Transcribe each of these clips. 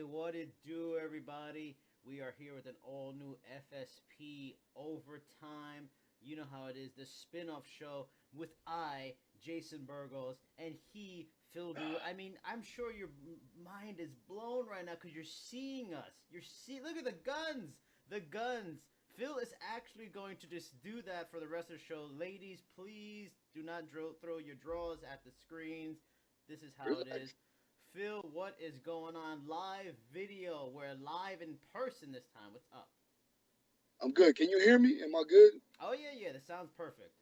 What it do, everybody? We are here with an all new FSP Overtime. You know how it is, the spin off show with Jason Burgos, and he, Phil Du. I mean, I'm sure your mind is blown right now because you're seeing us. Look at the guns! The guns! Phil is actually going to just do that for the rest of the show. Ladies, please do not throw your drawers at the screens. This is how it is. Phil, what is going on? Live video. We're live in person this time. What's up? I'm good. Can you hear me? Am I good? Oh yeah. That sounds perfect.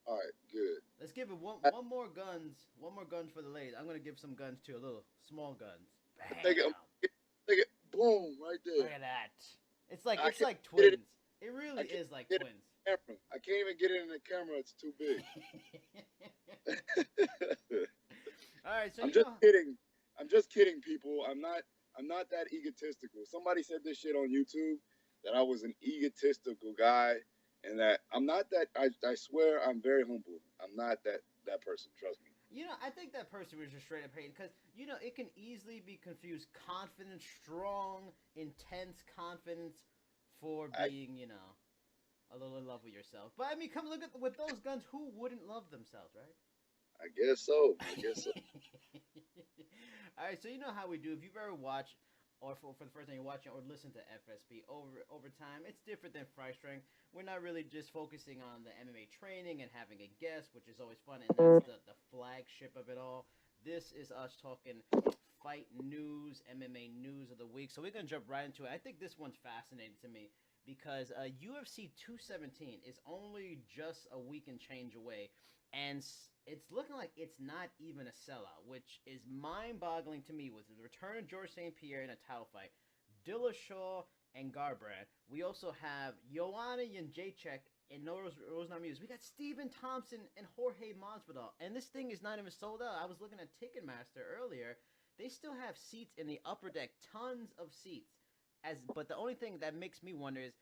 All right, good. Let's give it one more guns. One more guns for the ladies. I'm gonna give some guns too. A little small guns. Bam. Take it. Boom, right there. Look at that. It's like twins. It really is like twins. I can't even get it in the camera. It's too big. All right, so I'm just kidding. I'm just kidding, people. I'm not that egotistical. Somebody said this shit on YouTube that I was an egotistical guy, and that I'm not that. I swear I'm very humble. I'm not that person. Trust me. I think that person was just straight up hating because, it can easily be confused confident, strong, intense confidence for being, a little in love with yourself. But, I mean, come look with those guns, who wouldn't love themselves, right? I guess so. All right, so you know how we do. If you've ever watched, or for the first time you're watching, or listen to FSP Overtime, it's different than Fry Strength. We're not really just focusing on the MMA training and having a guest, which is always fun, and that's the flagship of it all. This is us talking fight news, MMA news of the week. So we're going to jump right into it. I think this one's fascinating to me because UFC 217 is only just a week and change away, and it's looking like it's not even a sellout, which is mind-boggling to me with the return of George St. Pierre in a title fight, Dillashaw and Garbrandt. We also have Joanna Jędrzejczyk and Rose Namajunas. We got Stephen Thompson and Jorge Masvidal, and this thing is not even sold out. I was looking at Ticketmaster earlier. They still have seats in the upper deck, tons of seats. But the only thing that makes me wonder is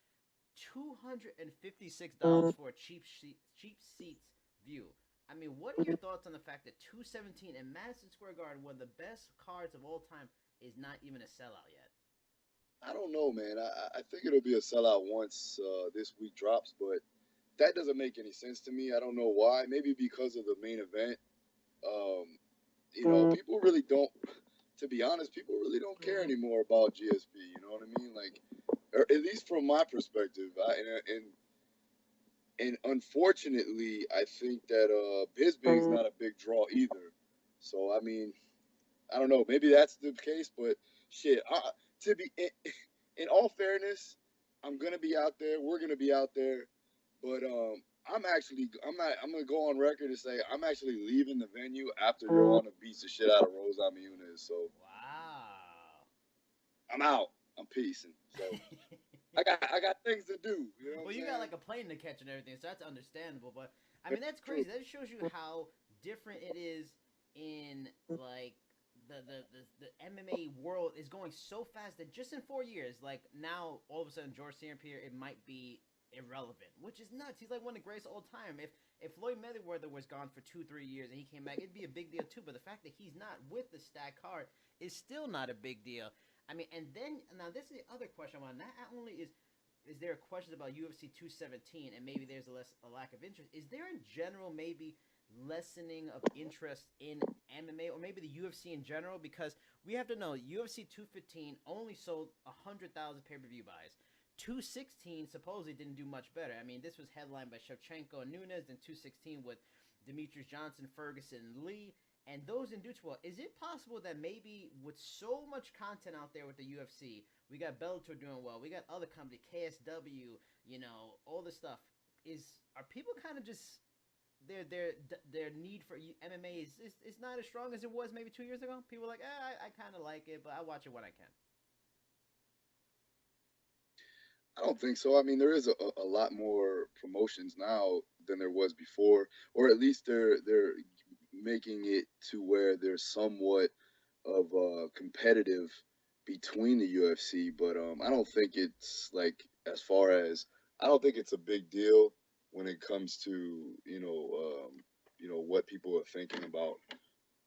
$256 for a cheap seats view. I mean, what are your thoughts on the fact that 217 in Madison Square Garden, one of the best cards of all time, is not even a sellout yet? I don't know, man. I think it'll be a sellout once this week drops, but that doesn't make any sense to me. I don't know why. Maybe because of the main event. People really don't. To be honest, people really don't care anymore about GSP. You know what I mean? Like, or at least from my perspective. And unfortunately, I think that Bisping's not a big draw either. So I mean, I don't know. Maybe that's the case, but shit. To be in all fairness, I'm gonna be out there. We're gonna be out there, but I'm gonna go on record and say I'm actually leaving the venue after Joanna beats the shit out of Rose Namajunas. So wow, I'm out. I'm peacing. So I got things to do. You know well, you got like a plane to catch and everything, so that's understandable. But I mean, that's crazy. That shows you how different it is in like the MMA world is going so fast that just in 4 years, like now all of a sudden George St. Pierre, it might be irrelevant, which is nuts. He's like one of the greatest of all time. If Floyd Mayweather was gone for 2-3 years and he came back, it'd be a big deal too. But the fact that he's not with the stacked card is still not a big deal. I mean, and then now this is the other question I want. Not only is there questions about UFC 217 and maybe there's a lack of interest. Is there in general maybe lessening of interest in MMA or maybe the UFC in general? Because we have to know UFC 215 only sold 100,000 pay-per-view buys. 216 supposedly didn't do much better. I mean, this was headlined by Shevchenko and Nunes, and 216 with Demetrius Johnson, Ferguson, and Lee, and those didn't do too well. Is it possible that maybe with so much content out there with the UFC, we got Bellator doing well, we got other companies, KSW, all this stuff, are people kind of just their need for MMA is not as strong as it was maybe 2 years ago? People are like, I kind of like it, but I watch it when I can. I don't think so. I mean, there is a lot more promotions now than there was before, or at least they're making it to where there's somewhat of competitive between the UFC. But I don't think it's like I don't think it's a big deal when it comes to what people are thinking about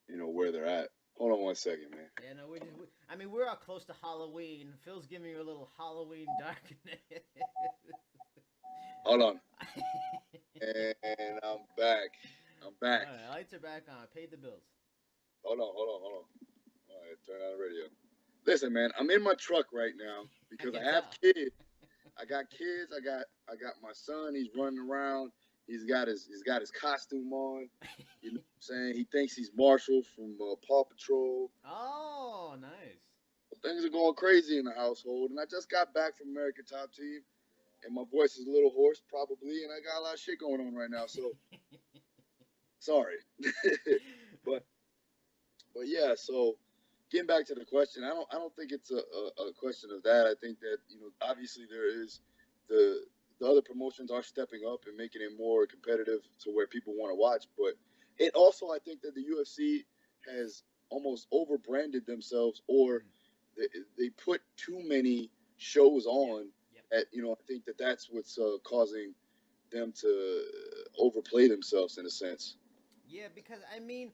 where they're at. Hold on one second, man. Yeah, no, I mean, we're all close to Halloween. Phil's giving you a little Halloween darkness. Hold on. And I'm back. I'm back. All right, lights are back on. Paid the bills. Hold on. All right, turn on the radio. Listen, man, I'm in my truck right now because I have kids. I got kids. I got my son. He's running around. He's got his costume on. You know what I'm saying? He thinks he's Marshall from Paw Patrol. Oh, nice. Things are going crazy in the household, and I just got back from American Top Team, and my voice is a little hoarse probably, and I got a lot of shit going on right now. So sorry, but yeah. So getting back to the question, I don't think it's a question of that. I think that obviously there is the other promotions are stepping up and making it more competitive to where people want to watch, but it also I think that the UFC has almost overbranded themselves, or they put too many shows on. Yep. I think that's what's causing them to overplay themselves in a sense. Yeah, because I mean,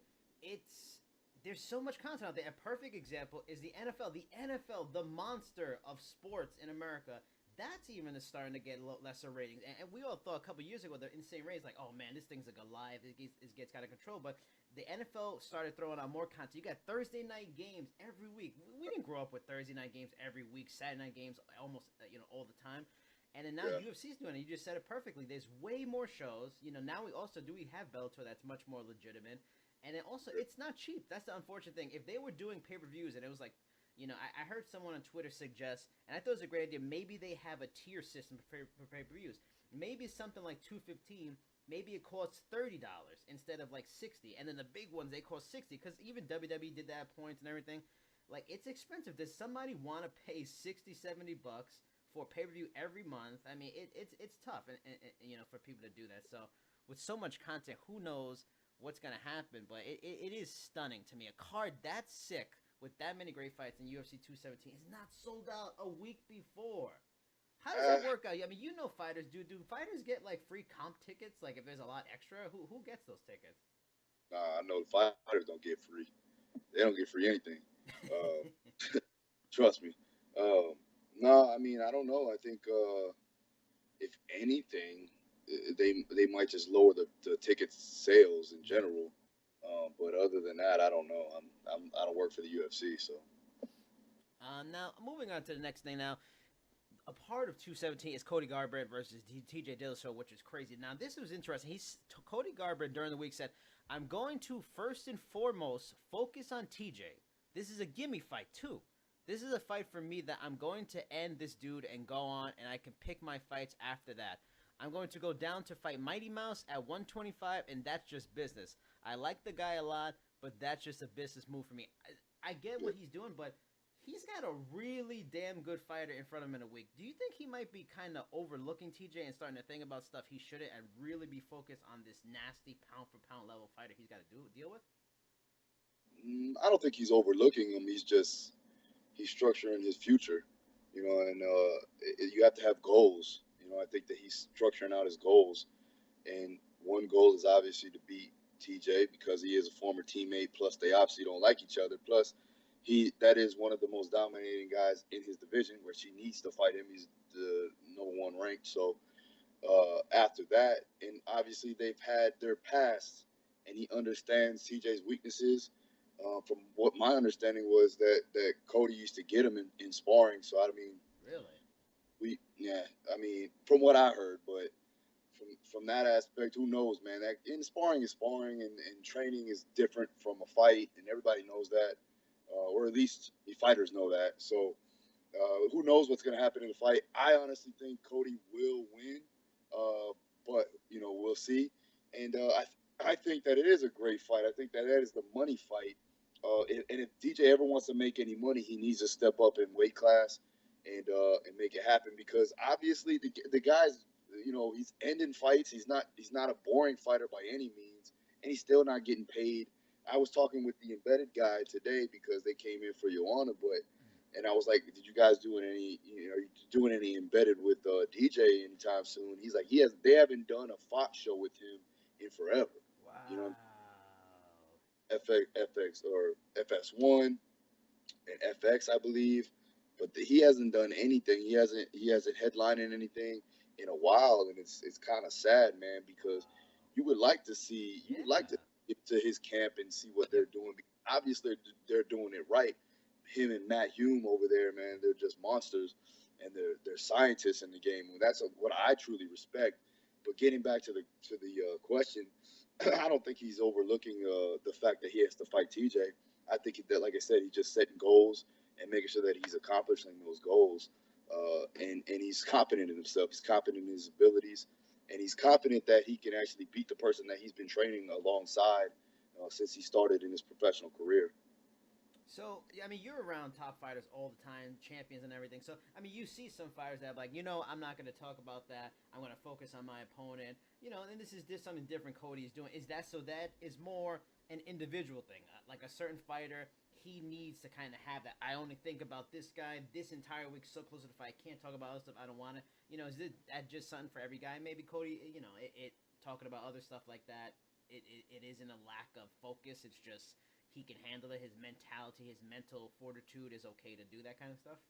there's so much content out there. A perfect example is the NFL. The NFL, the monster of sports in America, that's even starting to get lesser ratings. And we all thought a couple years ago, the insane ratings, like, oh man, this thing's like alive. It gets out of control. But the NFL started throwing out more content. You got Thursday night games every week. We didn't grow up with Thursday night games every week, Saturday night games almost all the time. And then now UFC's doing it. You just said it perfectly. There's way more shows. Now we have Bellator that's much more legitimate. And then also, it's not cheap. That's the unfortunate thing. If they were doing pay-per-views and it was like, I heard someone on Twitter suggest, and I thought it was a great idea, maybe they have a tier system for pay-per-views. Maybe something like $215, maybe it costs $30 instead of like $60. And then the big ones, they cost $60, because even WWE did that at points and everything. Like, it's expensive. Does somebody want to pay $60, $70 for pay-per-view every month? I mean, it's tough and for people to do that. So with so much content, who knows what's going to happen? But it is stunning to me. A card that sick with that many great fights in UFC 217 is not sold out a week before. How does that work out? I mean, fighters do fighters get like free comp tickets? Like if there's a lot extra, who gets those tickets? I know the fighters don't get free. They don't get free anything. Trust me. No, I mean I don't know. I think if anything, they might just lower the ticket sales in general. But other than that, I don't know. I don't work for the UFC, so. Now moving on to the next thing. Now, a part of 217 is Cody Garbrandt versus TJ Dillashaw, which is crazy. Now this was interesting. Cody Garbrandt during the week said, "I'm going to first and foremost focus on TJ. This is a gimme fight too. This is a fight for me that I'm going to end this dude and go on, and I can pick my fights after that. I'm going to go down to fight Mighty Mouse at 125, and that's just business. I like the guy a lot, but that's just a business move for me." I get what he's doing, but he's got a really damn good fighter in front of him in a week. Do you think he might be kind of overlooking TJ and starting to think about stuff he shouldn't and really be focused on this nasty pound-for-pound level fighter he's got to deal with? I don't think he's overlooking him. He's structuring his future, and you have to have goals. I think that he's structuring out his goals, and one goal is obviously to beat TJ because he is a former teammate. Plus, they obviously don't like each other. Plus, that is one of the most dominating guys in his division, where she needs to fight him. He's the number one ranked. So after that, and obviously they've had their past, and he understands TJ's weaknesses. From what my understanding was that Cody used to get him in sparring. So I mean, really, I mean, from what I heard, but from that aspect, who knows, man? That in sparring is sparring, and training is different from a fight, and everybody knows that, or at least the fighters know that. So who knows what's going to happen in the fight? I honestly think Cody will win, but we'll see. And I think that it is a great fight. I think that is the money fight. And if DJ ever wants to make any money, he needs to step up in weight class and make it happen, because obviously the guy's, he's ending fights. He's not a boring fighter by any means, and he's still not getting paid. I was talking with the embedded guy today because they came in for Joanna, and I was like, "Did you guys doing any? Are you doing any embedded with DJ anytime soon?" He's like, They haven't done a Fox show with him in forever." Wow. FX or FS1 and FX, I believe. But he hasn't done anything. He hasn't headlined in anything in a while, and it's kind of sad, man, because you would like Yeah. to get to his camp and see what they're doing. Obviously, they're doing it right. Him and Matt Hume over there, man, they're just monsters, and they're scientists in the game. And that's what I truly respect. But getting back to the question, I don't think he's overlooking the fact that he has to fight TJ. I think that, like I said, he's just setting goals and making sure that he's accomplishing those goals. And he's confident in himself. He's confident in his abilities, and he's confident that he can actually beat the person that he's been training alongside since he started in his professional career. So, I mean, you're around top fighters all the time, champions and everything. So, I mean, you see some fighters that have like, I'm not going to talk about that. I'm going to focus on my opponent. And this is just something different Cody is doing. Is that so that is more an individual thing? Like a certain fighter, he needs to kind of have that. I only think about this guy this entire week so close to the fight. I can't talk about other stuff. I don't want to. Is that just something for every guy? Maybe Cody, it talking about other stuff like that. It isn't a lack of focus. It's just he can handle it. His mentality, his mental fortitude is okay to do that kind of stuff.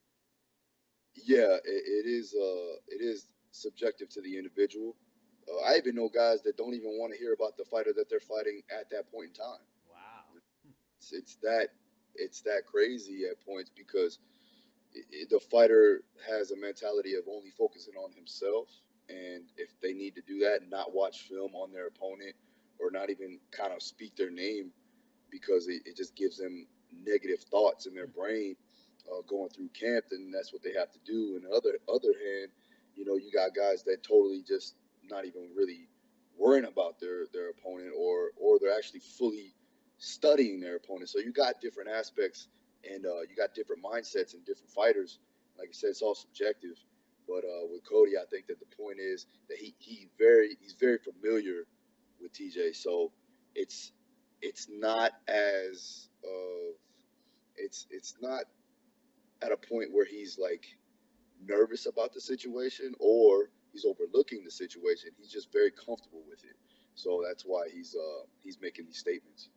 Yeah, it is subjective to the individual. I even know guys that don't even want to hear about the fighter that they're fighting at that point in time. Wow. It's that it's that crazy at points because the fighter has a mentality of only focusing on himself, and if they need to do that and not watch film on their opponent or not even kind of speak their name because it just gives them negative thoughts in their brain going through camp, then that's what they have to do. And the other hand, you got guys that totally just not even really worrying about their opponent, or they're actually fully studying their opponent. So you got different aspects, and you got different mindsets and different fighters. Like I said, it's all subjective. But with Cody, I think that the point is that he's very familiar with TJ. So it's it's not as it's not at a point where he's like nervous about the situation or he's overlooking the situation. He's just very comfortable with it. So that's why he's making these statements.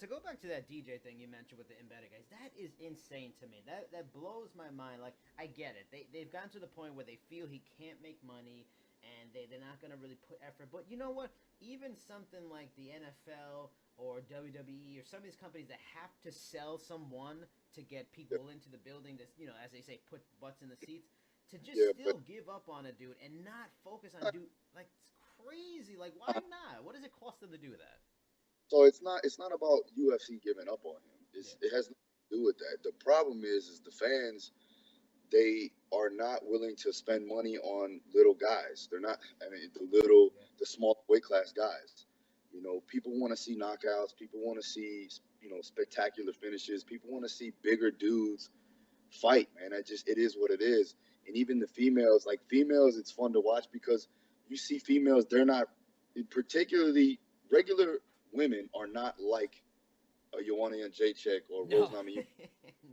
To go back to that DJ thing you mentioned with the embedded guys, that is insane to me. That blows my mind. Like I get it. They've gotten to the point where they feel he can't make money and they're not gonna really put effort. But you know what? Even something like the NFL or WWE or some of these companies that have to sell someone to get people into the building to as they say, put butts in the seats, to just Yeah, but still give up on a dude and not focus on dude, like it's crazy. Like why not? What does it cost them to do that? so it's not about UFC giving up on him. Yeah. It has nothing to do with that. The problem is the fans, they are not willing to spend money on little guys. They're not. I mean, Yeah. the small weight class guys. People want to see knockouts. People want to see spectacular finishes. People want to see bigger dudes fight. Man, it is what it is. And even the females, like females, it's fun to watch because you see females. They're not particularly regular women are not like a Joanna Jędrzejczyk or Rose No. Namajunas.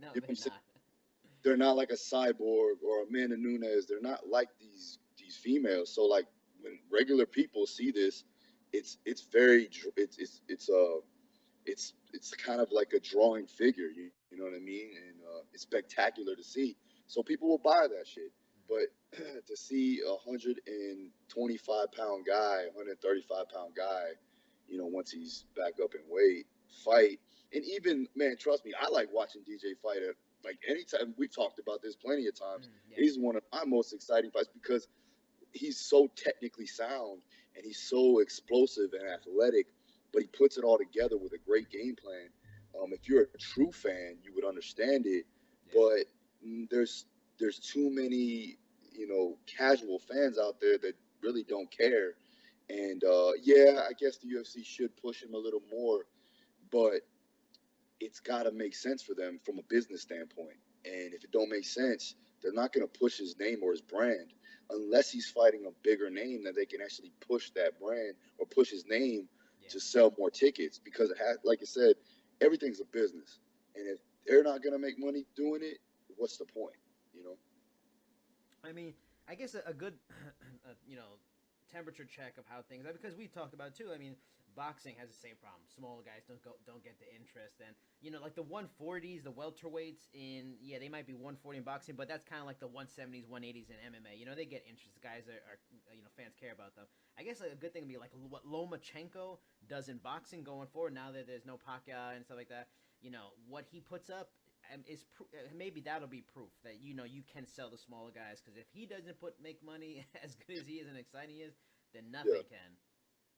No, You know what they're I'm saying? not. They're not like a cyborg or Amanda Nunes. They're not like these females. So like when regular people see this, it's very it's kind of like a drawing figure. You know what I mean? And it's spectacular to see. So people will buy that shit. But to see a 125-pound guy, 135-pound guy, once he's back up in weight, fight, and even man, trust me, I like watching DJ fight at like anytime. We've talked about this plenty of times. Yeah. He's one of my most exciting fights because he's so technically sound and he's so explosive and athletic, but he puts it all together with a great game plan. If you're a true fan, you would understand it, Yeah. but there's too many casual fans out there that really don't care. And yeah, I guess the UFC should push him a little more, but it's got to make sense for them from a business standpoint. And if it don't make sense, they're not going to push his name or his brand unless he's fighting a bigger name that they can actually push that brand or push his name Yeah. to sell more tickets. Because it has, like I said, everything's a business, and if they're not going to make money doing it, what's the point? You know? I mean, I guess a good, temperature check of how things are because we talked about it too. I mean, boxing has the same problem. Smaller guys don't get the interest, and like the 140s, the welterweights they might be 140 in boxing, but that's kind of like the 170s, 180s in MMA. They get interest. The guys are fans care about them. I guess a good thing would be like what Lomachenko does in boxing going forward. Now that there's no Pacquiao and stuff like that, what he puts up is maybe that'll be proof that you can sell the smaller guys, because if he doesn't make money as good as he is and exciting he is, then nothing can.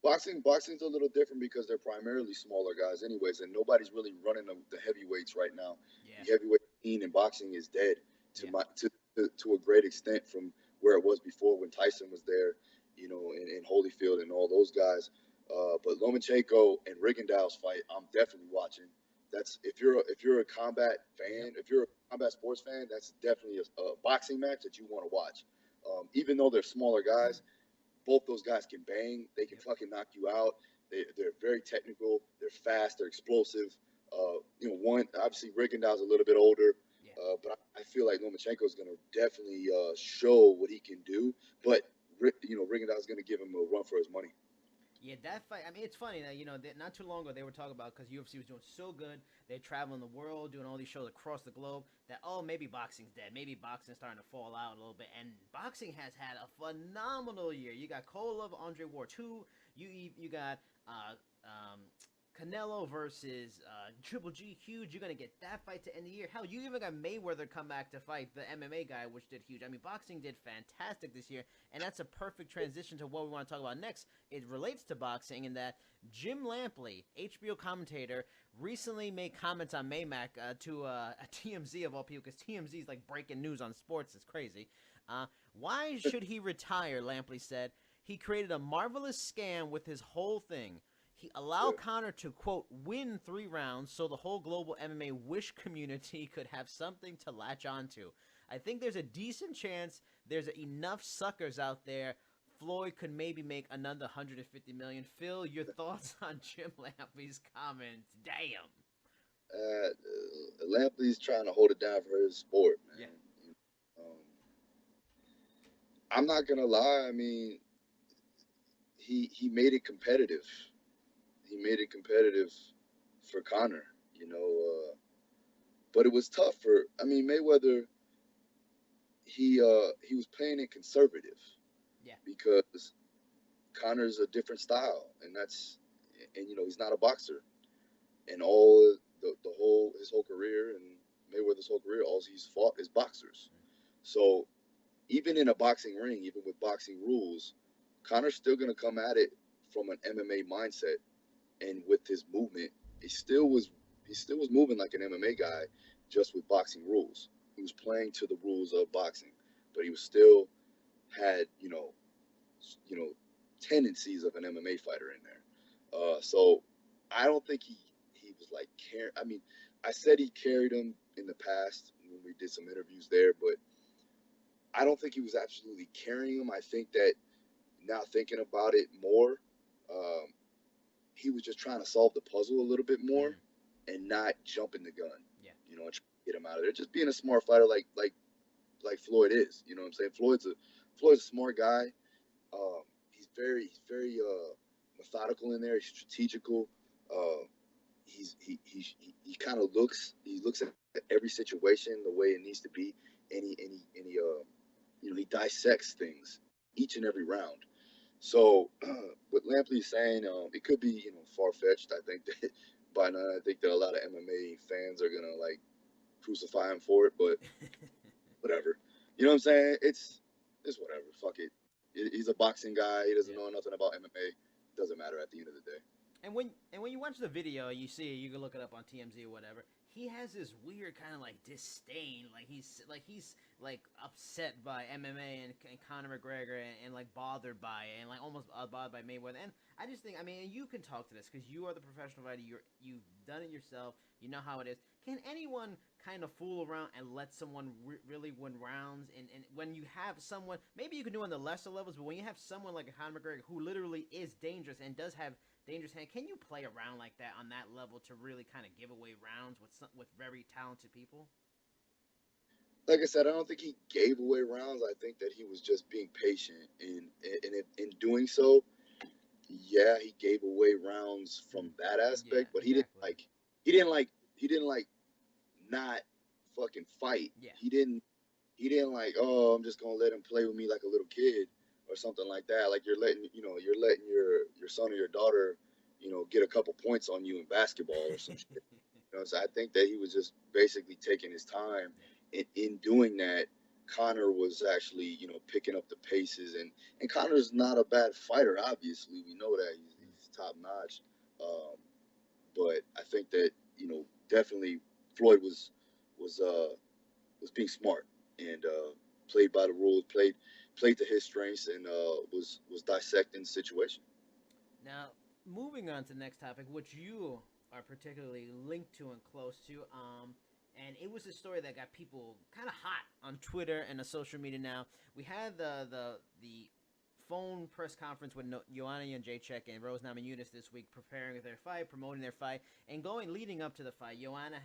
Boxing's a little different because they're primarily smaller guys, anyways, and nobody's really running the heavyweights right now. Yeah. The heavyweight scene in boxing is dead to a great extent from where it was before when Tyson was there, in Holyfield and all those guys. But Lomachenko and Rigondeaux's fight, I'm definitely watching. That's if you're a combat fan, if you're a combat sports fan, that's definitely a boxing match that you want to watch. Even though they're smaller guys, both those guys can bang. They can fucking knock you out. They're very technical. They're fast. They're explosive. One obviously Rigondeaux's a little bit older, but I feel like Lomachenko is going to definitely show what he can do. But Rigondeaux's going to give him a run for his money. Yeah, that fight. I mean, it's funny that not too long ago they were talking about, because UFC was doing so good, they're traveling the world, doing all these shows across the globe, that maybe boxing's dead, maybe boxing's starting to fall out a little bit. And boxing has had a phenomenal year. You got Kovalev, Andre Ward 2. You got Canelo versus Triple G, huge. You're gonna get that fight to end the year. Hell, you even got Mayweather come back to fight the MMA guy, which did huge. I mean, boxing did fantastic this year, and that's a perfect transition to what we want to talk about next. It relates to boxing in that Jim Lampley, HBO commentator, recently made comments on Maymac to a TMZ of all people, because TMZ is like breaking news on sports. It's crazy. Why should he retire? Lampley said he created a marvelous scam with his whole thing. He allowed Conor to, quote, win 3 rounds so the whole global MMA Wish community could have something to latch onto. I think there's a decent chance there's enough suckers out there Floyd could maybe make another $150 million. Phil, your thoughts on Jim Lampley's comments? Damn. Lampley's trying to hold it down for his sport, man. Yeah. I'm not going to lie. I mean, he made it competitive. He made it competitive for Conor, but it was tough for. I mean, Mayweather. He was playing it conservative, because Conor's a different style, and he's not a boxer, and all his whole career and Mayweather's whole career, all he's fought is boxers. So even in a boxing ring, even with boxing rules, Conor's still gonna come at it from an MMA mindset. And with his movement, he still was moving like an MMA guy, just with boxing rules. He was playing to the rules of boxing, but he was still had tendencies of an MMA fighter in there. So I don't think he was like carrying. I mean, I said he carried him in the past when we did some interviews there, but I don't think he was absolutely carrying him. I think that now thinking about it more. He was just trying to solve the puzzle a little bit more and not jumping the gun. Yeah. And try to get him out of there. Just being a smart fighter like Floyd is. You know what I'm saying? Floyd's a smart guy. He's very methodical in there. He's strategical. He kind of looks at every situation the way it needs to be, and he dissects things each and every round. So, what Lampley's saying, it could be, far-fetched. I think that by now, I think that a lot of MMA fans are gonna crucify him for it, but whatever. You know what I'm saying? It's whatever. Fuck it. He's a boxing guy. He doesn't know nothing about MMA. Doesn't matter at the end of the day. And when you watch the video, you see, you can look it up on TMZ or whatever. He has this weird kind of disdain, he's upset by MMA and Conor McGregor and bothered by it, and almost bothered by Mayweather. And I just think, I mean, you can talk to this because you are the professional fighter. You've done it yourself. You know how it is. Can anyone kind of fool around and let someone really win rounds? And when you have someone, maybe you can do it on the lesser levels, but when you have someone like a Conor McGregor who literally is dangerous and does have dangerous hand, can you play around like that on that level to really kind of give away rounds with very talented people? Like I said, I don't think he gave away rounds. I think that he was just being patient, and in doing so, yeah, he gave away rounds from that Yeah, aspect, but exactly. he didn't like not fucking fight. Yeah. He didn't like, oh, I'm just gonna let him play with me like a little kid or something like that. Like you're letting your son or your daughter, get a couple points on you in basketball or some shit. So I think that he was just basically taking his time. Yeah. In doing that, Connor was actually, picking up the paces, and Connor's not a bad fighter. Obviously, we know that he's top notch. Um, but I think that definitely Floyd was being smart and played by the rules, played to his strengths, and was dissecting the situation. Now, moving on to the next topic, which you are particularly linked to and close to, and it was a story that got people kind of hot on Twitter and on social media. Now we had the phone press conference with Joanna Jędrzejczyk and Rose Namajunas this week, preparing their fight, promoting their fight, and leading up to the fight. Joanna,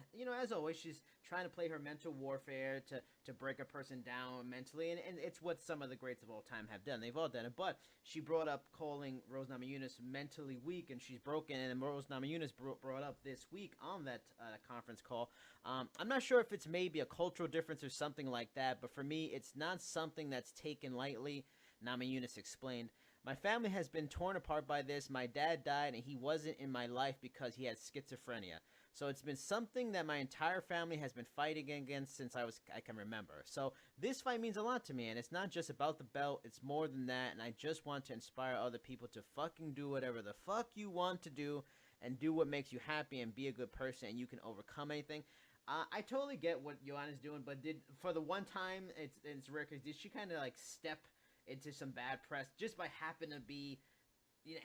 as always, she's trying to play her mental warfare to break a person down mentally, and it's what some of the greats of all time have done. They've all done it, but she brought up calling Rose Namajunas mentally weak, and she's broken. And Rose Namajunas brought up this week on that conference call. I'm not sure if it's maybe a cultural difference or something like that, but for me, it's not something that's taken lightly. Namajunas explained, "My family has been torn apart by this. My dad died and he wasn't in my life because he had schizophrenia. So it's been something that my entire family has been fighting against since I can remember. So this fight means a lot to me, and it's not just about the belt, it's more than that, and I just want to inspire other people to fucking do whatever the fuck you want to do and do what makes you happy and be a good person and you can overcome anything." I totally get what Joanna's doing, but for the one time it's rare because did she kind of like step into some bad press just by happen to be,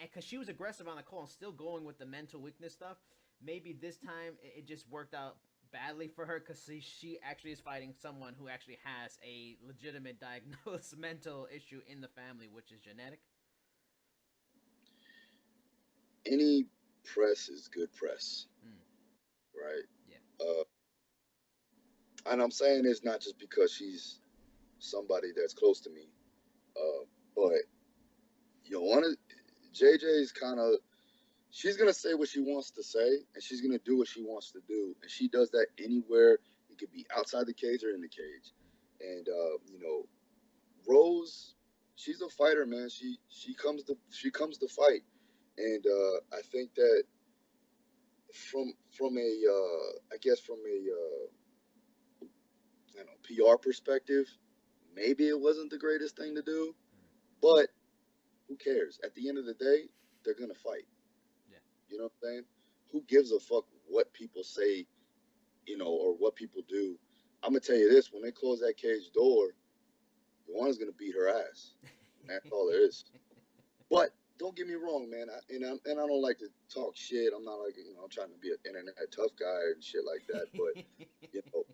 because she was aggressive on the call and still going with the mental weakness stuff. Maybe this time it just worked out badly for her because she actually is fighting someone who actually has a legitimate diagnosed mental issue in the family, which is genetic. Any press is good press, Mm, right? yeah. And I'm saying this not just because she's somebody that's close to me, but Joanna JJ's kind of, she's gonna say what she wants to say, and she's gonna do what she wants to do, and she does that anywhere. It could be outside the cage or in the cage, and Rose, she's a fighter, man. She comes to fight, and I think that from a I guess from a I don't know, PR perspective, maybe it wasn't the greatest thing to do, but who cares? At the end of the day, they're gonna fight. Yeah. You know what I'm saying? Who gives a fuck what people say, or what people do? I'm gonna tell you this: when they close that cage door, Joanna's gonna beat her ass. That's all there is. But don't get me wrong, man. I don't like to talk shit. I'm not like I'm trying to be an internet tough guy and shit like that. But you know,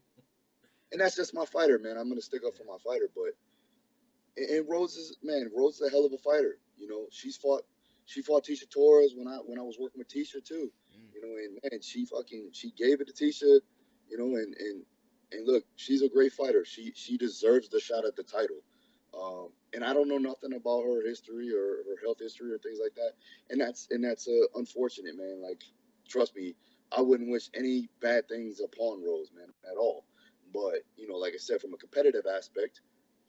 and that's just my fighter, man. I'm gonna stick up for my fighter. But and Rose is a hell of a fighter. She fought Tisha Torres when I was working with Tisha too. Mm. And man, she gave it to Tisha. And look, she's a great fighter. She deserves the shot at the title. And I don't know nothing about her history or her health history or things like that. And that's unfortunate, man. Like, trust me, I wouldn't wish any bad things upon Rose, man, at all. But like I said, from a competitive aspect,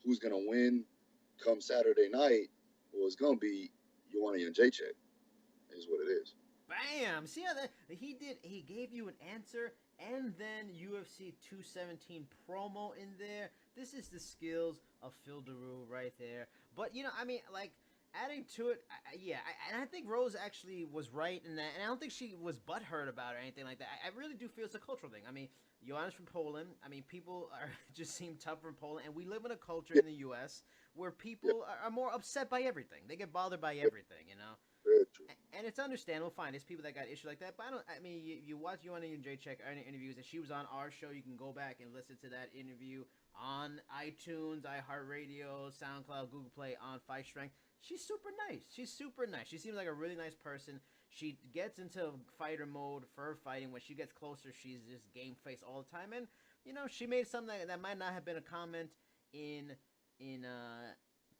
who's gonna win come Saturday night? Well, it's gonna be Joanna Jędrzejczyk, is what it is. Bam! See how that he did? He gave you an answer and then UFC 217 promo in there. This is the skills of Phil Daru right there. But I mean, like adding to it, yeah, and I think Rose actually was right in that, and I don't think she was butthurt about it or anything like that. I really do feel it's a cultural thing. I mean, Joanna's from Poland. I mean, people are just seem tougher in Poland, and we live in a culture Yeah, in the U.S. where yeah, people are more upset by everything. They get bothered by yeah, everything. very true. And it's understandable. Fine, there's people that got issues like that. But I don't. I mean, you watch Joanna Jędrzejczyk interviews, and she was on our show. You can go back and listen to that interview on iTunes, iHeartRadio, SoundCloud, Google Play, on Fight Strength. She's super nice. She's super nice. She seems like a really nice person. She gets into fighter mode for her fighting. When she gets closer, she's just game face all the time. And she made something that might not have been a comment in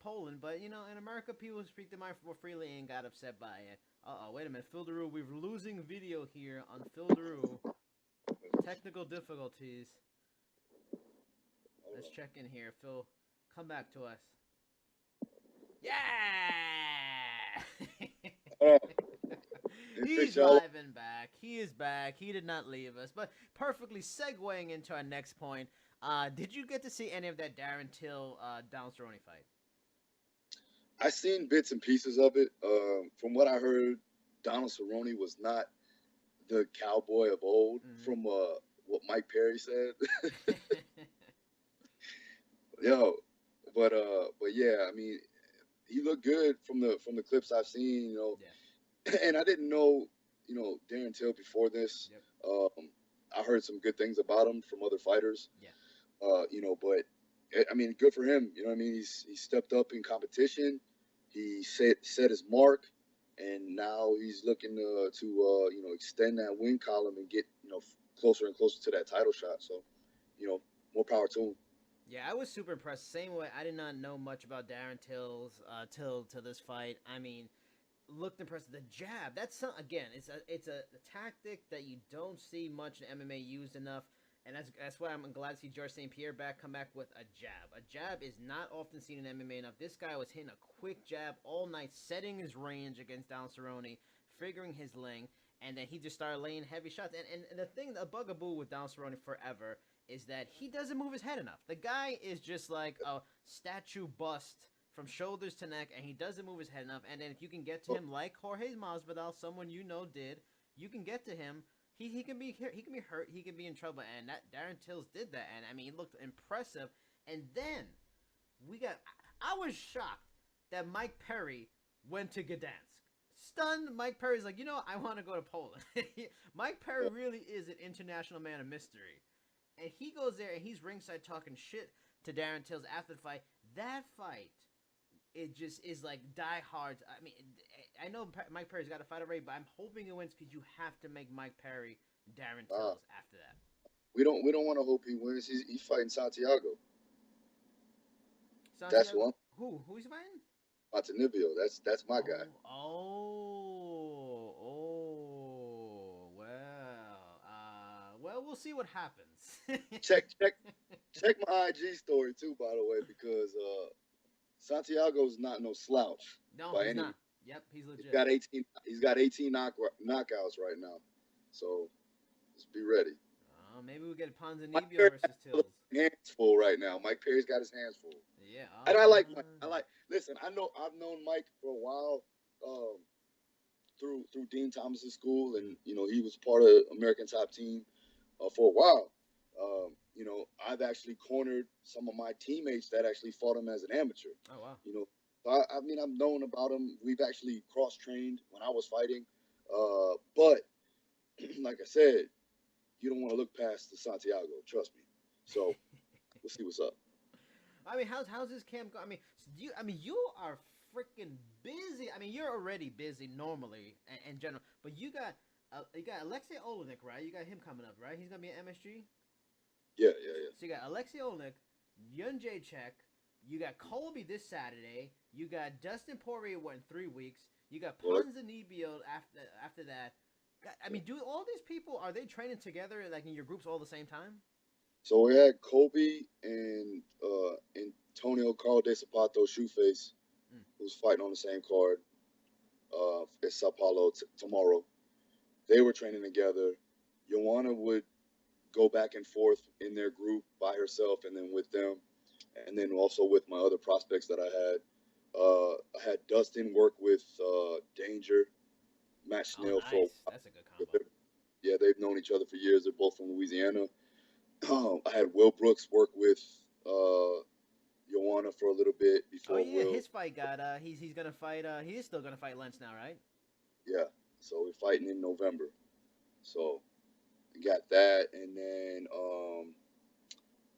Poland, but in America, people speak their mind more freely and got upset by it. Wait a minute, Phil Daru, we're losing video here on Phil Daru. Technical difficulties. Let's check in here, Phil. Come back to us. Yeah! He's live and back. He is back. He did not leave us. But perfectly segueing into our next point, did you get to see any of that Darren Till Donald Cerrone fight? I seen bits and pieces of it. From what I heard, Donald Cerrone was not the cowboy of old. From what Mike Perry said. But yeah, I mean, he looked good from the clips I've seen. Yeah. And I didn't know Darren Till before this. Yep. I heard some good things about him from other fighters. Yeah. But I mean, good for him. You know what I mean? He stepped up in competition. He set his mark, and now he's looking to extend that win column and get closer and closer to that title shot. So, more power to him. Yeah, I was super impressed. Same way, I did not know much about Darren Till's till this fight. I mean, looked impressive. The jab, that's again, it's a tactic that you don't see much in MMA used enough. And that's why I'm glad to see George St. Pierre come back with a jab. A jab is not often seen in MMA enough. This guy was hitting a quick jab all night, setting his range against Donald Cerrone, figuring his lane, and then he just started laying heavy shots. And the thing, the bugaboo with Donald Cerrone forever is that he doesn't move his head enough. The guy is just like a statue bust from shoulders to neck, and he doesn't move his head enough. And then if you can get to him like Jorge Masvidal, someone did, you can get to him. He can be hurt. He can be in trouble, and that Darren Till did that. And I mean, he looked impressive. And then I was shocked that Mike Perry went to Gdansk. Stunned. Mike Perry's like, I want to go to Poland. Mike Perry really is an international man of mystery, and he goes there and he's ringside talking shit to Darren Till after the fight. That fight, it just is like diehards. I mean, I know Mike Perry's got to fight already, but I'm hoping it wins because you have to make Mike Perry Darren Till after that. We don't want to hope he wins. He's fighting Santiago. That's one. Who he's fighting? Montenegro. That's my guy. Well, we'll see what happens. check my IG story too, by the way, because Santiago's not no slouch. No, he's not. Yep, he's legit. He's got 18 knockouts right now, so just be ready. Maybe we'll get Ponzinibbio versus Tills. Hands full right now. Mike Perry's got his hands full. Yeah, and I like Mike. Listen, I've known Mike for a while, through Dean Thomas's school, and he was part of American Top Team for a while. I've actually cornered some of my teammates that actually fought him as an amateur. Oh wow. So I mean, I've known about him. We've actually cross-trained when I was fighting. But like I said, you don't want to look past the Santiago. Trust me. So we'll see what's up. I mean, how's this camp going? I mean, you are freaking busy. I mean, you're already busy normally in general, but you got Alexei Olenek, right? You got him coming up, right? He's gonna be at MSG. Yeah. So you got Alexei Olenek, Jędrzejczyk. You got Colby this Saturday. You got Dustin Poirier in 3 weeks. You got Ponzinibbio after that. I mean, do all these people, are they training together like in your groups all the same time? So we had Kobe and Antonio Carl De Zapato Shoeface, who's fighting on the same card at Sao Paulo tomorrow. They were training together. Joanna would go back and forth in their group by herself and then with them. And then also with my other prospects that I had. I had Dustin work with Danger, Matt Schnell. Nice. That's a good combo. Yeah, they've known each other for years. They're both from Louisiana. I had Will Brooks work with Joanna for a little bit before. Oh yeah, Will. his fight got he's gonna fight. He is still gonna fight Lentz now, right? Yeah. So we're fighting in November. So we got that, and then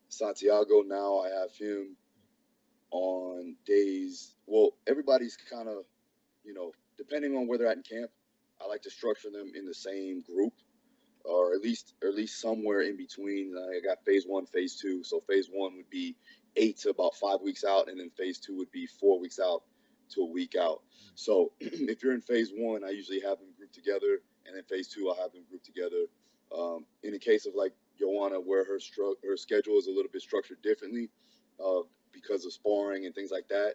Santiago. Now I have him on days. Well, everybody's kind of, depending on where they're at in camp. I like to structure them in the same group, or at least somewhere in between. I got phase 1, phase 2. So phase 1 would be 8 to about 5 weeks out, and then phase 2 would be 4 weeks out to a week out. So if you're in phase 1, I usually have them grouped together, and then phase 2, I'll have them grouped together. In the case of like Joanna, where her schedule is a little bit structured differently because of sparring and things like that,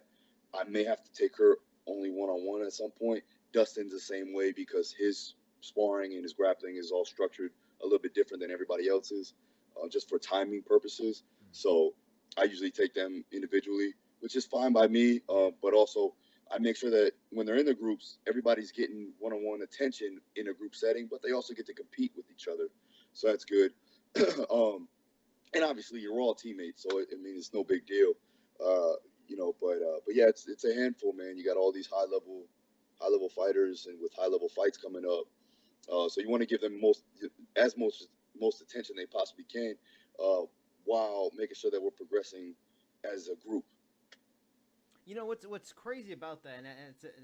I may have to take her only one-on-one at some point. Dustin's the same way because his sparring and his grappling is all structured a little bit different than everybody else's, just for timing purposes. So I usually take them individually, which is fine by me. But also I make sure that when they're in the groups, everybody's getting one-on-one attention in a group setting, but they also get to compete with each other. So that's good. And obviously you're all teammates, so it's no big deal. But yeah, it's a handful, man. You got all these high level fighters, and with high level fights coming up, so you want to give them most attention they possibly can, while making sure that we're progressing as a group. You know what's crazy about that, and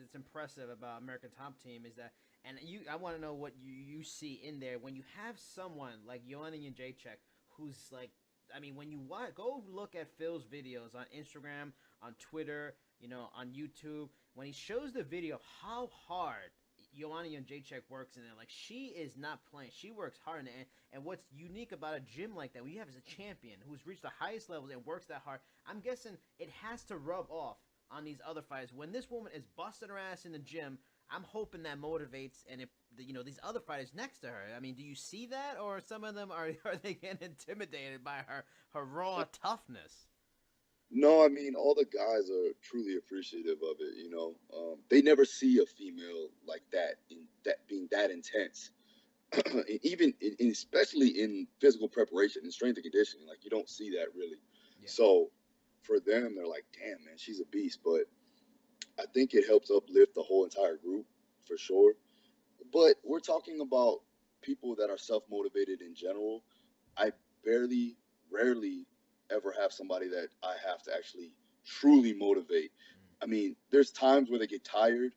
it's impressive about American Top Team is that, and I want to know what you see in there when you have someone like Joanna Jędrzejczyk, who's like, I mean, when you go look at Phil's videos on Instagram, on Twitter, on YouTube, when he shows the video of how hard Joanna Jędrzejczyk works in there, like, she is not playing. She works hard in it. And what's unique about a gym like that, when you have as a champion who's reached the highest levels and works that hard, I'm guessing it has to rub off on these other fighters. When this woman is busting her ass in the gym, I'm hoping that motivates these other fighters next to her. I mean, do you see that, or some of them are they getting intimidated by her raw toughness? No, I mean, all the guys are truly appreciative of it. They never see a female like that being that intense. Even especially in physical preparation and strength and conditioning, like, you don't see that really. Yeah. So for them, they're like, damn, man, she's a beast. But I think it helps uplift the whole entire group for sure. But we're talking about people that are self-motivated in general. I rarely ever have somebody that I have to actually truly motivate. I mean, there's times where they get tired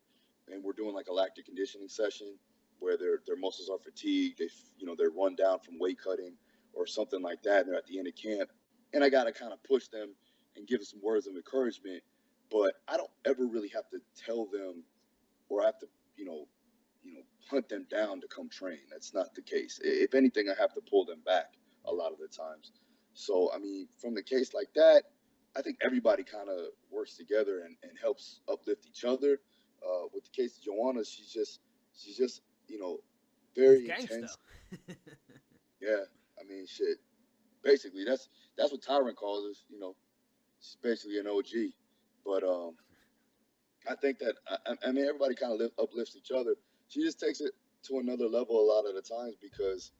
and we're doing like a lactic conditioning session where their muscles are fatigued, they're run down from weight cutting or something like that, and they're at the end of camp, and I got to kind of push them and give them some words of encouragement. But I don't ever really have to tell them, or I have to, hunt them down to come train. That's not the case. If anything, I have to pull them back a lot of the times. So, I mean, from the case like that, I think everybody kind of works together and helps uplift each other. With the case of Joanna, she's just, very intense. Yeah, I mean, shit. Basically, that's what Tyrant calls us. She's basically an OG. But I think that I mean, everybody kind of uplifts each other. She just takes it to another level a lot of the times because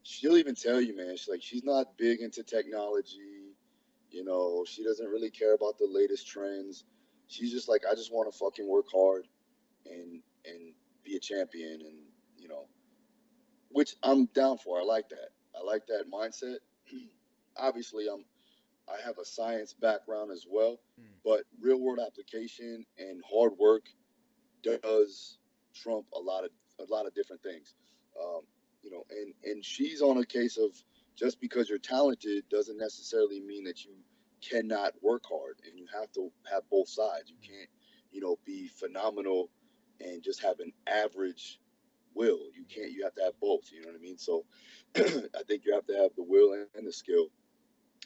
she'll even tell you, man, she's not big into technology. She doesn't really care about the latest trends. She's just like, I just want to fucking work hard and be a champion, and which I'm down for. I like that. I like that mindset. Obviously, I have a science background as well, but real world application and hard work does trump a lot of different things. And she's on a case of, just because you're talented doesn't necessarily mean that you cannot work hard, and you have to have both sides. You can't, be phenomenal and just have an average will. You have to have both, you know what I mean? So I think you have to have the will and the skill.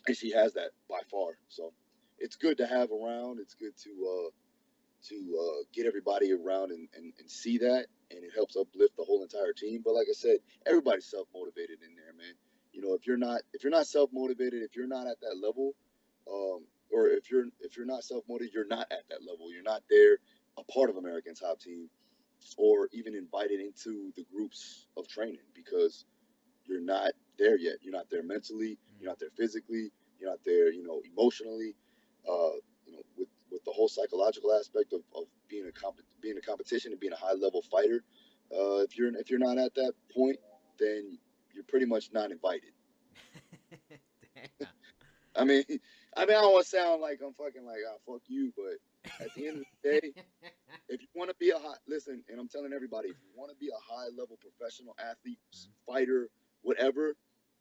And she has that by far. So it's good to have around. It's good to get everybody around and see that, and it helps uplift the whole entire team. But like I said, everybody's self-motivated in there, man. If you're not self-motivated, if you're not at that level, or if you're not self-motivated, you're not at that level. You're not there, a part of American Top Team, or even invited into the groups of training, because you're not there yet. You're not there mentally. You're not there physically. You're not there, emotionally. With the whole psychological aspect of being a competition and being a high level fighter. If you're not at that point, then you're pretty much not invited. I mean, I don't want to sound like I'm fucking like, fuck you, but at the end of the day, if you want to be listen, and I'm telling everybody, if you want to be a high level professional athlete, fighter, whatever,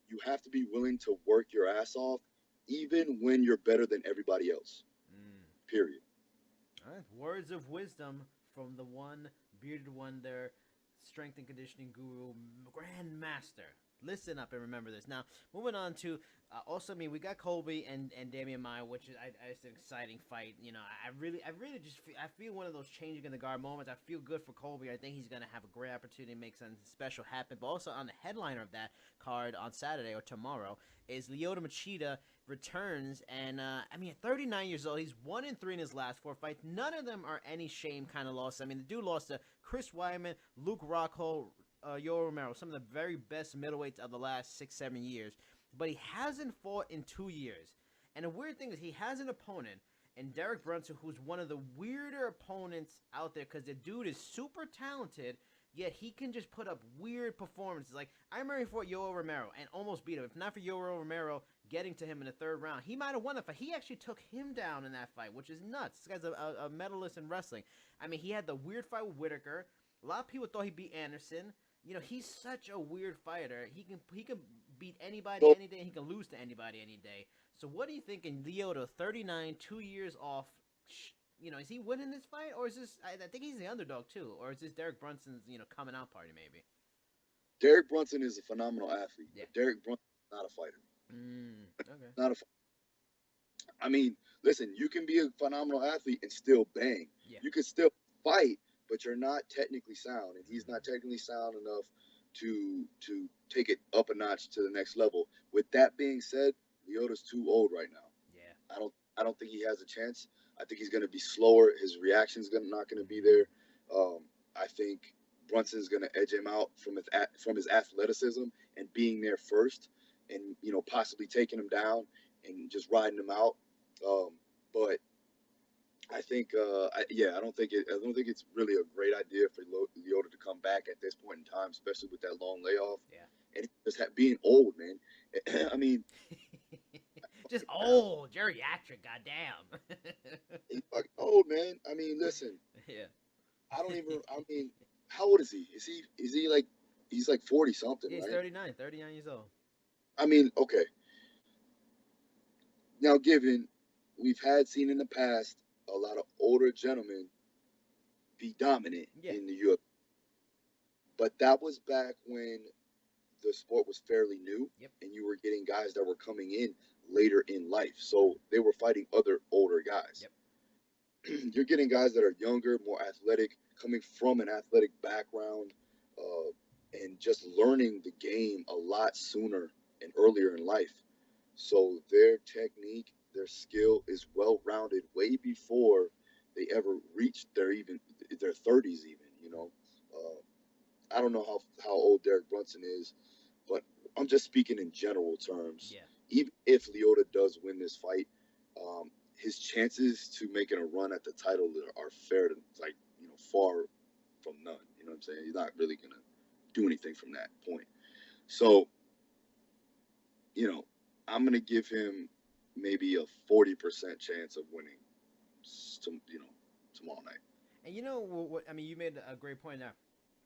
you have to be willing to work your ass off even when you're better than everybody else. Mm. Period. All right. Words of wisdom from the one bearded wonder, strength and conditioning guru, grandmaster. Listen up and remember this. Now, moving on to also, I mean, we got Colby and Damian Maia, which is it's an exciting fight. You know, I really just feel one of those changing in the guard moments. I feel good for Colby. I think he's gonna have a great opportunity to make something special happen. But also on the headliner of that card on Saturday or tomorrow is Lyoto Machida returns, and I mean, at 39 years old, he's 1-3 in his last 4 fights. None of them are any shame kind of loss. I mean, the dude lost to Chris Weidman, Luke Rockhold, Yoel Romero, some of the very best middleweights of the last 6-7 years. But he hasn't fought in 2 years. And the weird thing is he has an opponent in Derek Brunson, who's one of the weirder opponents out there because the dude is super talented, yet he can just put up weird performances. Like, I remember he fought Yoel Romero and almost beat him. If not for Yoel Romero getting to him in the 3rd round, he might have won the fight. He actually took him down in that fight, which is nuts. This guy's a medalist in wrestling. I mean, he had the weird fight with Whitaker. A lot of people thought he beat Anderson. You know, he's such a weird fighter. He can beat anybody any day. He can lose to anybody any day. So what are you thinking, Lyoto, 39, 2 years off? You know, is he winning this fight, or is this? I think he's the underdog too, or is this Derek Brunson's coming out party maybe? Derek Brunson is a phenomenal athlete. Yeah. Derek Brunson is not a fighter. Okay. Not a. I mean, listen, you can be a phenomenal athlete and still bang. Yeah. You can still fight, but you're not technically sound, and he's not technically sound enough to take it up a notch to the next level. With that being said, Lyoto's too old right now. Yeah. I don't think he has a chance. I think he's going to be slower. His reaction's not going to be there. I think Brunson's going to edge him out from his athleticism and being there first, and possibly taking him down and just riding him out. But I think, I don't think it's really a great idea for Lyoto to come back at this point in time, especially with that long layoff. Yeah. And just being old, man. I mean, just old, geriatric, goddamn. He's fucking old, man. I mean, listen. Yeah. I mean, how old is he? Is he like, he's like 40 something, He's right? 39 years old. I mean, okay. Now, given we've seen in the past a lot of older gentlemen be dominant in the UFC, but that was back when the sport was fairly new, and you were getting guys that were coming in later in life, so they were fighting other older guys. You're getting guys that are younger, more athletic, coming from an athletic background, and just learning the game a lot sooner and earlier in life. So their technique, their skill is well-rounded way before they ever reach their 30s even. I don't know how old Derek Brunson is, but I'm just speaking in general terms. Yeah. Even if Lyoto does win this fight, his chances to making a run at the title are far from none. You know what I'm saying? He's not really going to do anything from that point. So, I'm going to give him maybe a 40% chance of winning, tomorrow night. And what I mean, you made a great point there.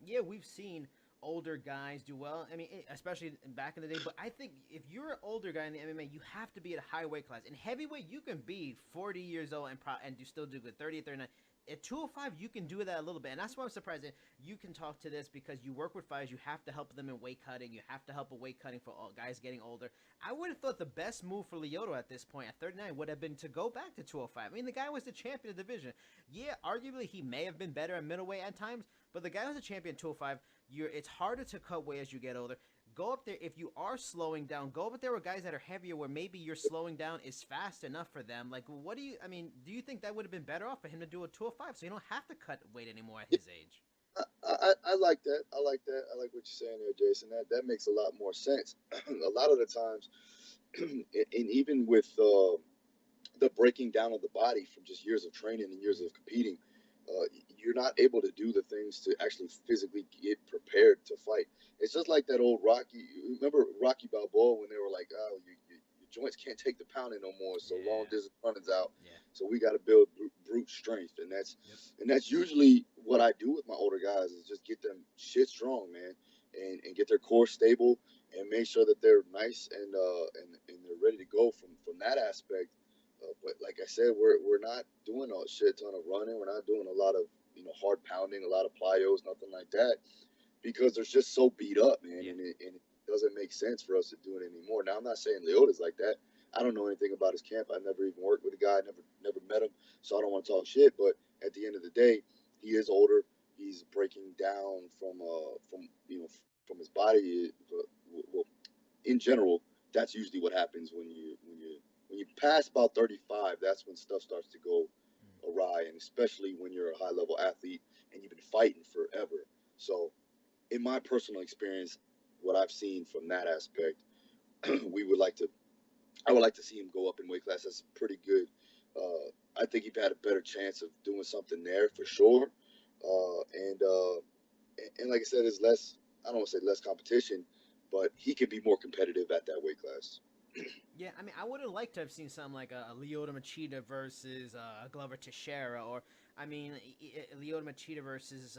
Yeah, we've seen older guys do well. I mean, especially back in the day. But I think if you're an older guy in the MMA, you have to be at a high weight class. In heavyweight, you can be 40 years old and you still do good. 30, 39. At 205, you can do that a little bit. And that's why I'm surprised that you can talk to this, because you work with fighters. You have to help them in weight cutting. You have to help with weight cutting for all guys getting older. I would have thought the best move for Lyoto at this point, at 39, would have been to go back to 205. I mean, the guy was the champion of the division. Yeah, arguably, he may have been better at middleweight at times, but the guy was a champion at 205. It's harder to cut weight as you get older. Go up there. If you are slowing down, go up there with guys that are heavier, where maybe your slowing down is fast enough for them. Like, do you think that would have been better off for him to do a 205 so you don't have to cut weight anymore at his age? I like that. I like that. I like what you're saying there, Jason. That makes a lot more sense. A lot of the times, and even with the breaking down of the body from just years of training and years of competing, you're not able to do the things to actually physically get prepared to fight. It's just like that old Rocky. Remember Rocky Balboa when they were like, "Oh, your joints can't take the pounding no more, so long distance running's out. Yeah. So we got to build brute strength." And that's usually what I do with my older guys, is just get them shit strong, man, and get their core stable and make sure that they're nice and they're ready to go from that aspect. But like I said, we're not doing a shit ton of running. We're not doing a lot of hard pounding, a lot of plyos, nothing like that, because they're just so beat up, man, Yeah. and it doesn't make sense for us to do it anymore. Now I'm not saying Lyota's like that. I don't know anything about his camp. I never even worked with the guy. Never met him, so I don't want to talk shit. But at the end of the day, he is older. He's breaking down from his body. Well, in general, that's usually what happens when you pass about 35. That's when stuff starts to go awry, and especially when you're a high level athlete and you've been fighting forever. So, in my personal experience, what I've seen from that aspect, we would like to. I would like to see him go up in weight class. That's pretty good. I think he'd had a better chance of doing something there for sure. And like I said, there's less. I don't want to say less competition, but he could be more competitive at that weight class. Yeah, I mean, I would have liked to have seen something like a Lyoto Machida versus Glover Teixeira, or I mean, Lyoto Machida versus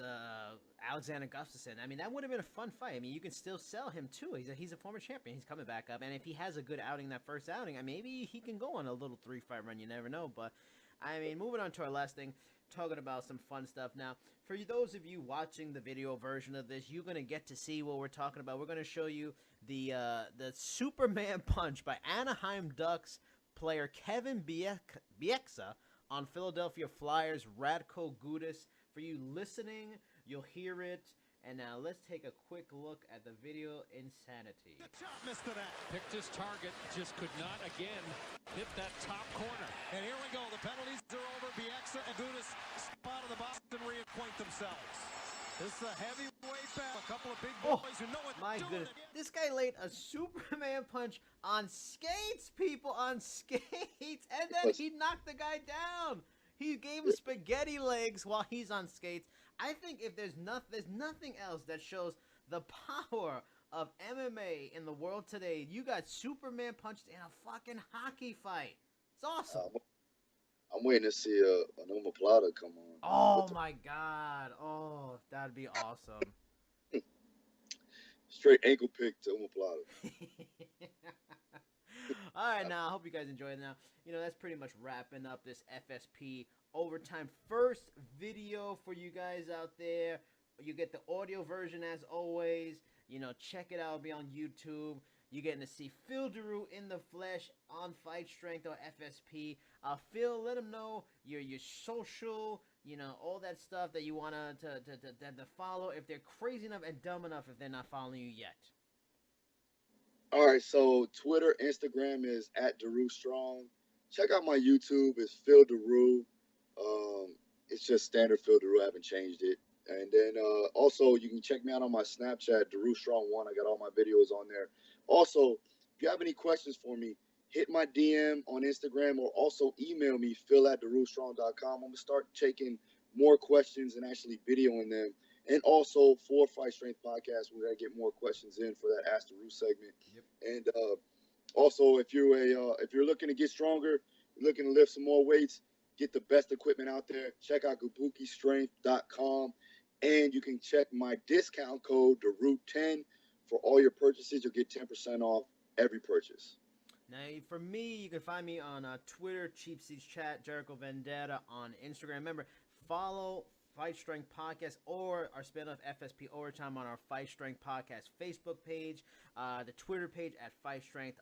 Alexander Gustafsson. I mean, that would have been a fun fight. I mean, you can still sell him too. He's a former champion. He's coming back up, and if he has a good outing that first outing, maybe he can go on a little 3-fight run. You never know. But I mean, moving on to our last thing, talking about some fun stuff now. For those of you watching the video version of this, you're gonna get to see what we're talking about. We're gonna show you the Superman punch by Anaheim Ducks player Kevin Bieksa on Philadelphia Flyers Radko Gudas. For you listening, you'll hear it. And now let's take a quick look at the video insanity. The chop missed to that. Picked his target, just could not again hit that top corner. And here we go. The penalties are over. Bieksa and Gudas spot of the box and reacquaint themselves. This is a heavyweight battle. A couple of big boys who know what to do. My goodness. This guy laid a Superman punch on skates, people, on skates. And then he knocked the guy down. He gave him spaghetti legs while he's on skates. I think if there's nothing else that shows the power of MMA in the world today. You got Superman punched in a fucking hockey fight. It's awesome. I'm waiting to see an Omoplata come on. Oh my god. Oh, that'd be awesome. Straight ankle pick to Omoplata. All right, now I hope you guys enjoyed it. Now, that's pretty much wrapping up this FSP Overtime first video for you guys out there. You get the audio version as always. Check it out. It'll be on YouTube. You're getting to see Phil Daru in the flesh on Fight Strength or FSP. Phil, let them know your social, all that stuff that you want to follow if they're crazy enough and dumb enough if they're not following you yet. All right, so Twitter, Instagram is @DaruStrong. Check out my YouTube. It's Phil Daru. It's just standard Phil Daru. I haven't changed it. And then also you can check me out on my Snapchat, DaruStrong1. I got all my videos on there. Also, if you have any questions for me, hit my DM on Instagram or also email me, phil@darustrong.com. I'm going to start taking more questions and actually videoing them. And also for Fight Strength Podcast, we're going to get more questions in for that Ask Daru segment. Yep. And also, if you're looking to get stronger, you're looking to lift some more weights, get the best equipment out there, check out kabukistrength.com. And you can check my discount code, DARU10, for all your purchases. You'll get 10% off every purchase. Now, for me, you can find me on Twitter, Cheap Seats Chat, Jericho Vendetta on Instagram. Remember, follow Fight Strength Podcast or our spin-off FSP Overtime on our Fight Strength Podcast Facebook page, the Twitter page @FightStrength_.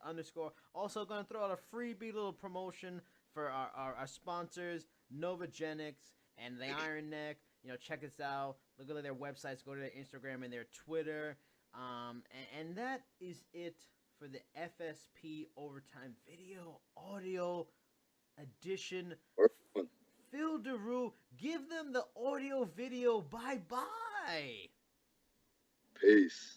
Also, going to throw out a freebie little promotion for our sponsors, Novagenics and the Iron Neck. Check us out. Look at their websites. Go to their Instagram and their Twitter. And that is it for the FSP Overtime video audio edition. Phil Daru, give them the audio video. Bye-bye. Peace.